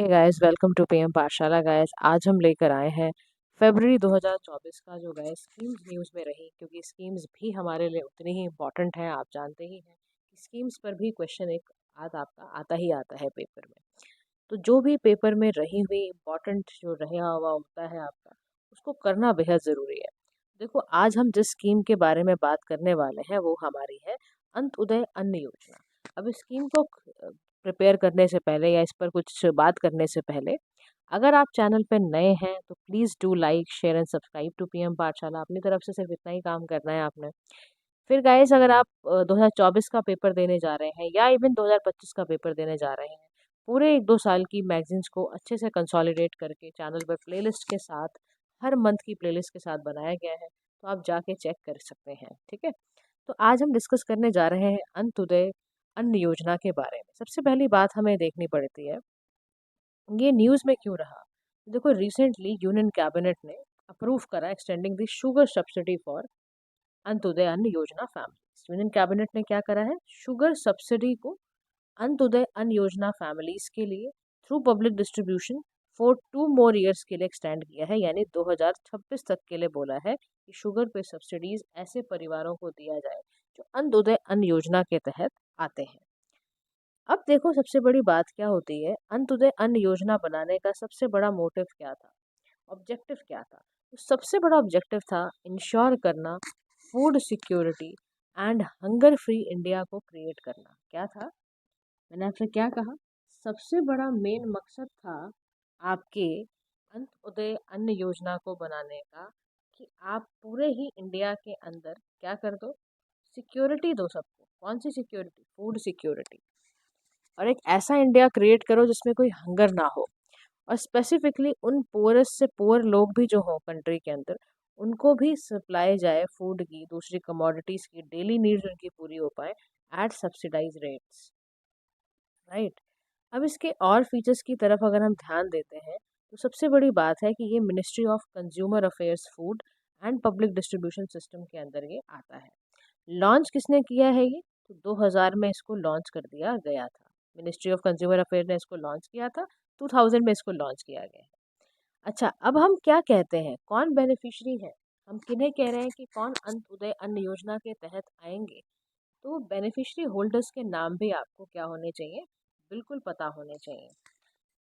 Guys, welcome to PM पाठशाला। Guys, आज हम लेकर आए हैं फरवरी 2024 का जो गाइस स्कीम्स न्यूज़ में रही, क्योंकि स्कीम्स भी हमारे लिए उतनी ही इम्पोर्टेंट हैं। आप जानते ही हैं कि स्कीम्स पर भी क्वेश्चन एक आपका आता ही आता है पेपर में। तो जो भी पेपर में रही हुई इम्पोर्टेंट जो रहा हुआ होता है आपका, उसको करना बेहद ज़रूरी है। देखो, आज हम जिस स्कीम के बारे में बात करने वाले हैं वो हमारी है अंत्योदय अन्न योजना। अब इस स्कीम को प्रिपेयर करने से पहले या इस पर कुछ बात करने से पहले, अगर आप चैनल पर नए हैं तो please do like share and subscribe to PM Pathshala. अपनी तरफ से सिर्फ इतना ही काम करना है आपने। फिर गाइस, अगर आप 2024 का पेपर देने जा रहे हैं या इवन 2025 का पेपर देने जा रहे हैं, पूरे 1-2 साल की मैगजीन्स को अच्छे से कंसोलिडेट करके चैनल पर प्लेलिस्ट के साथ, हर मंथ की प्लेलिस्ट के साथ बनाया गया है, तो आप जाके चेक कर सकते हैं। ठीक है, तो आज हम डिस्कस करने जा रहे हैं अंत्योदय अन्न योजना के बारे में। सबसे पहली बात हमें देखनी पड़ती है, ये न्यूज़ में क्यों रहा। देखो, रिसेंटली यूनियन कैबिनेट ने अप्रूव करा extending the sugar subsidy for Antyodaya Anna Yojana families. Union cabinet ने क्या करा है, शुगर सब्सिडी को अंत्योदय अन्न योजना फैमिलीज के लिए through public distribution for 2 more years के लिए एक्सटेंड किया है। यानी 2026 तक के लिए बोला है कि शुगर पे सब्सिडीज ऐसे परिवारों को दिया जाए जो अंत्योदय अन्न योजना के तहत आते हैं। अब देखो, सबसे बड़ी बात क्या होती है, अंत्योदय अन्न योजना बनाने का सबसे बड़ा मोटिव क्या था, ऑब्जेक्टिव क्या था। तो सबसे बड़ा ऑब्जेक्टिव था इंश्योर करना food security and hunger free India को क्रिएट करना। क्या था, मैंने आपसे क्या कहा, सबसे बड़ा मेन मकसद था आपके अंत्योदय अन्न योजना को बनाने का कि आप पूरे ही इंडिया के अंदर क्या कर दो, सिक्योरिटी दो सबको। कौन सी सिक्योरिटी, फूड सिक्योरिटी। और एक ऐसा इंडिया क्रिएट करो जिसमें कोई हंगर ना हो, और स्पेसिफिकली उन पुअरेस्ट से पुअर लोग भी जो हों कंट्री के अंदर, उनको भी सप्लाई जाए फूड की, दूसरी कमोडिटीज़ की, डेली नीड्स उनकी पूरी हो पाए एट सब्सिडाइज रेट्स। राइट। अब इसके और फीचर्स की तरफ अगर हम ध्यान देते हैं, तो सबसे बड़ी बात है कि ये ministry of consumer affairs, food and public distribution system के अंदर ये आता है। लॉन्च किसने किया है ये, तो 2000 में इसको लॉन्च कर दिया गया था। मिनिस्ट्री ऑफ कंज्यूमर अफेयर ने इसको लॉन्च किया था, 2000 में इसको लॉन्च किया गया है। अच्छा, अब हम क्या कहते हैं, कौन बेनिफिशरी है, हम किन्हें कह रहे हैं कि कौन अंत्योदय अन्न योजना के तहत आएंगे। तो बेनिफिशरी होल्डर्स के नाम भी आपको क्या होने चाहिए, बिल्कुल पता होने चाहिए।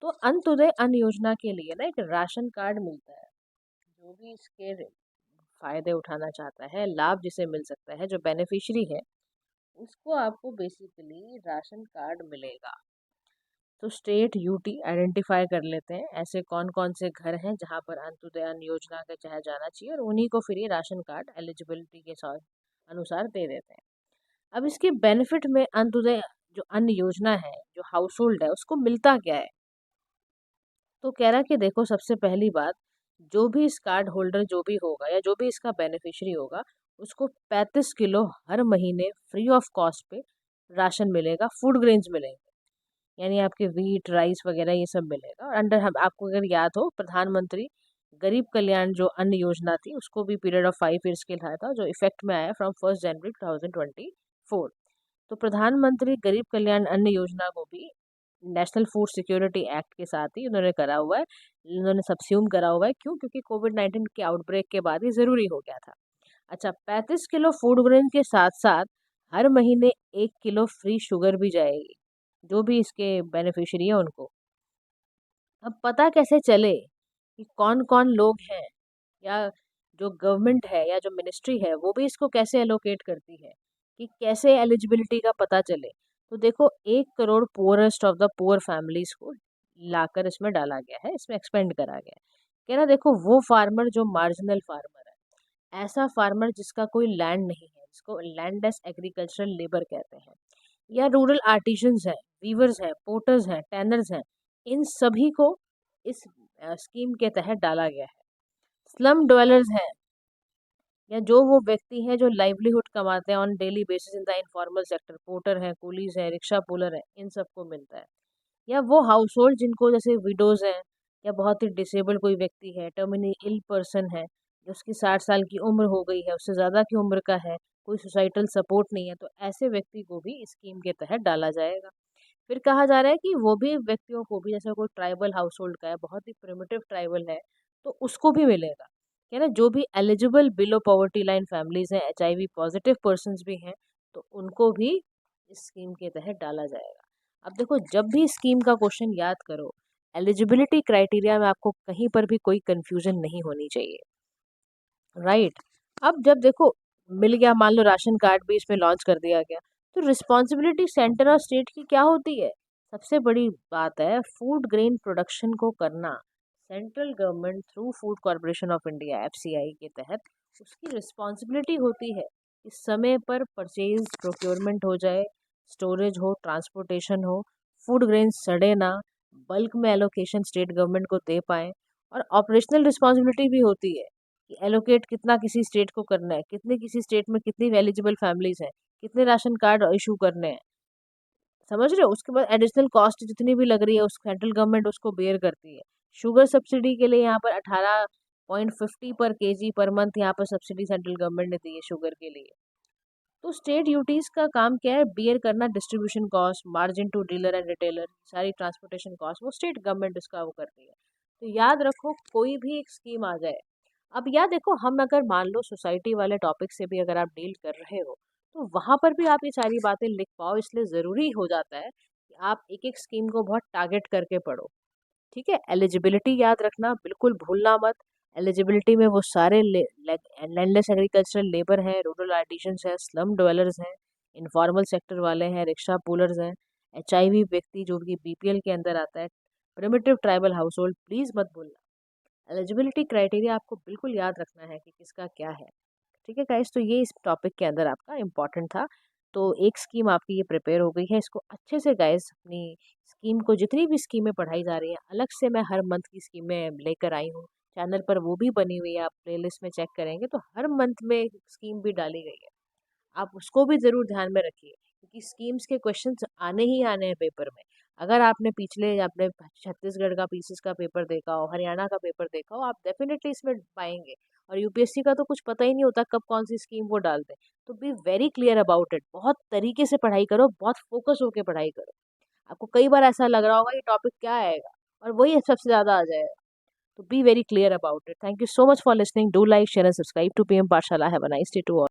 तो अंत्योदय अन्न योजना के लिए ना एक राशन कार्ड मिलता है। जो भी इसके फायदे उठाना चाहता है, लाभ जिसे मिल सकता है, जो बेनिफिशरी है, उसको आपको बेसिकली राशन कार्ड मिलेगा। तो स्टेट यूटी आइडेंटिफाई कर लेते हैं ऐसे कौन कौन से घर हैं जहां पर अंत्योदय अन्न योजना के तहत जाना चाहिए, और उन्हीं को फिर ये राशन कार्ड एलिजिबिलिटी के साथ अनुसार दे देते हैं। अब इसके बेनिफिट में अंत्योदय जो अन्न योजना है, जो हाउस होल्ड है, उसको मिलता क्या है। तो कह रहा कि देखो, सबसे पहली बात, जो भी इस कार्ड होल्डर जो भी होगा या जो भी इसका बेनिफिशियरी होगा, उसको 35 किलो हर महीने फ्री ऑफ कॉस्ट पे राशन मिलेगा, फूड ग्रेन्स मिलेंगे। यानी आपके व्हीट, राइस वगैरह ये सब मिलेगा। और अंडर, हम आपको अगर याद हो, प्रधानमंत्री गरीब कल्याण जो अन्न योजना थी, उसको भी पीरियड ऑफ 5 years के लिए लाया था, जो इफेक्ट में आया फ्रॉम 1 जनवरी 2024। तो प्रधानमंत्री गरीब कल्याण अन्न योजना को भी नेशनल फूड सिक्योरिटी एक्ट के साथ ही उन्होंने करा हुआ है, उन्होंने सबस्यूम करा हुआ है। क्यों, क्योंकि कोविड-19 के आउटब्रेक के बाद ये ज़रूरी हो गया था। अच्छा, 35 किलो फूड ग्रेन के साथ साथ हर महीने 1 किलो फ्री शुगर भी जाएगी, जो भी इसके बेनिफिशियरी है उनको। अब पता कैसे चले कि कौन कौन लोग हैं, या जो गवर्नमेंट है या जो मिनिस्ट्री है वो भी इसको कैसे एलोकेट करती है, कि कैसे एलिजिबिलिटी का पता चले। तो देखो, 1 crore poorest of the poor families को लाकर इसमें डाला गया है, इसमें एक्सपेंड करा गया है। कह रहा देखो, वो फार्मर जो मार्जिनल फार्मर है, ऐसा फार्मर जिसका कोई लैंड नहीं है, जिसको लैंडलेस एग्रीकल्चरल लेबर कहते हैं, या रूरल आर्टिजन्स हैं, वीवर्स हैं, पोर्टर्स हैं, टैनर्स हैं, इन सभी को इस स्कीम के तहत डाला गया है। स्लम ड्वेलर्स हैं, या जो वो व्यक्ति हैं जो लाइवलीहुड कमाते हैं on daily basis in the informal sector, porter हैं, कूलीज हैं, रिक्शा पुलर हैं, इन सबको मिलता है। या वो हाउस होल्ड जिनको, जैसे विडोज हैं, या बहुत ही डिसेबल्ड कोई व्यक्ति है, टर्मिनली इल पर्सन है, जो उसकी 60 साल की उम्र हो गई है, उससे ज़्यादा की उम्र का है, कोई सोसाइटल सपोर्ट नहीं है, तो ऐसे व्यक्ति को भी इस स्कीम के तहत डाला जाएगा। फिर कहा जा रहा है कि वो भी व्यक्तियों को भी, जैसे कोई ट्राइबल हाउस होल्ड का है, बहुत ही प्रिमिटिव ट्राइबल है, तो उसको भी मिलेगा। क्या ना, जो भी eligible below poverty line families हैं, HIV पॉजिटिव पर्सन भी हैं, तो उनको भी इस स्कीम के तहत डाला जाएगा। अब देखो, जब भी स्कीम का क्वेश्चन याद करो, एलिजिबिलिटी क्राइटेरिया में आपको कहीं पर भी कोई कंफ्यूजन नहीं होनी चाहिए, राइट। अब जब देखो मिल गया, मान लो राशन कार्ड भी इसमें लॉन्च कर दिया गया, तो रिस्पॉन्सिबिलिटी सेंटर और स्टेट की क्या होती है? सबसे बड़ी बात है, फूड ग्रेन प्रोडक्शन को करना central government through food corporation of India FCI के तहत उसकी रिस्पॉन्सिबिलिटी होती है कि समय पर परचेज प्रोक्योरमेंट हो जाए, स्टोरेज हो, ट्रांसपोर्टेशन हो, फूड ग्रेन सड़े ना, बल्क में एलोकेशन स्टेट गवर्नमेंट को दे पाए। और ऑपरेशनल रिस्पॉन्सिबिलिटी भी होती है कि एलोकेट कितना किसी स्टेट को करना है, कितने किसी स्टेट में कितनी एलिजिबल फैमिलीज हैं, कितने राशन कार्ड इशू करने हैं, समझ रहे हो। उसके बाद एडिशनल कॉस्ट जितनी भी लग रही है उस सेंट्रल गवर्नमेंट उसको बेयर करती है। शुगर सब्सिडी के लिए यहाँ पर 18.50 पर केजी पर मंथ यहाँ पर सब्सिडी सेंट्रल गवर्नमेंट ने दी है शुगर के लिए। तो स्टेट ड्यूटीज का काम क्या है? बियर करना distribution cost, margin to dealer and retailer, सारी ट्रांसपोर्टेशन कॉस्ट वो स्टेट गवर्नमेंट उसका वो करती है। तो याद रखो, कोई भी एक स्कीम आ जाए, अब यार देखो, हम अगर मान लो सोसाइटी वाले टॉपिक से भी अगर आप डील कर रहे हो, तो वहां पर भी आप ये सारी बातें लिख पाओ, इसलिए ज़रूरी हो जाता है कि आप एक एक स्कीम को बहुत टारगेट करके पढ़ो। ठीक है, एलिजिबिलिटी याद रखना, बिल्कुल भूलना मत। एलिजिबिलिटी में वो सारे लैंडलेस एग्रीकल्चरल लेबर हैं, रूरल आर्टिजन्स हैं, स्लम डवेलर्स हैं, इनफॉर्मल सेक्टर वाले हैं, रिक्शा पुलर्स हैं, HIV व्यक्ति जो कि BPL के अंदर आता है, primitive tribal house hold, please मत भूलना। एलिजिबिलिटी क्राइटेरिया आपको बिल्कुल याद रखना है कि किसका क्या है। ठीक है गाइस, तो ये इस टॉपिक के अंदर आपका इम्पोर्टेंट था। तो एक स्कीम आपकी ये प्रिपेयर हो गई है, इसको अच्छे से गाइस अपनी स्कीम को, जितनी भी स्कीमें पढ़ाई जा रही हैं, अलग से मैं हर मंथ की स्कीमें लेकर आई हूँ चैनल पर, वो भी बनी हुई है, आप प्लेलिस्ट में चेक करेंगे तो हर मंथ में स्कीम भी डाली गई है। आप उसको भी ज़रूर ध्यान में रखिए, क्योंकि स्कीम्स के क्वेश्चंस आने ही आने हैं पेपर में। अगर आपने पिछले अपने छत्तीसगढ़ का पीसीस का पेपर देखा हो, हरियाणा का पेपर देखा हो, आप डेफिनेटली इसमें पाएंगे। और UPSC का तो कुछ पता ही नहीं होता कब कौन सी स्कीम वो डाल दे। तो be very clear about it, बहुत तरीके से पढ़ाई करो, बहुत फोकस होकर पढ़ाई करो। आपको कई बार ऐसा लग रहा होगा ये टॉपिक क्या आएगा, और वही सबसे ज़्यादा आ जाएगा। तो be very clear about it. Thank you so much for listening, do like share and subscribe to PM Pathshala. Have a nice day to all.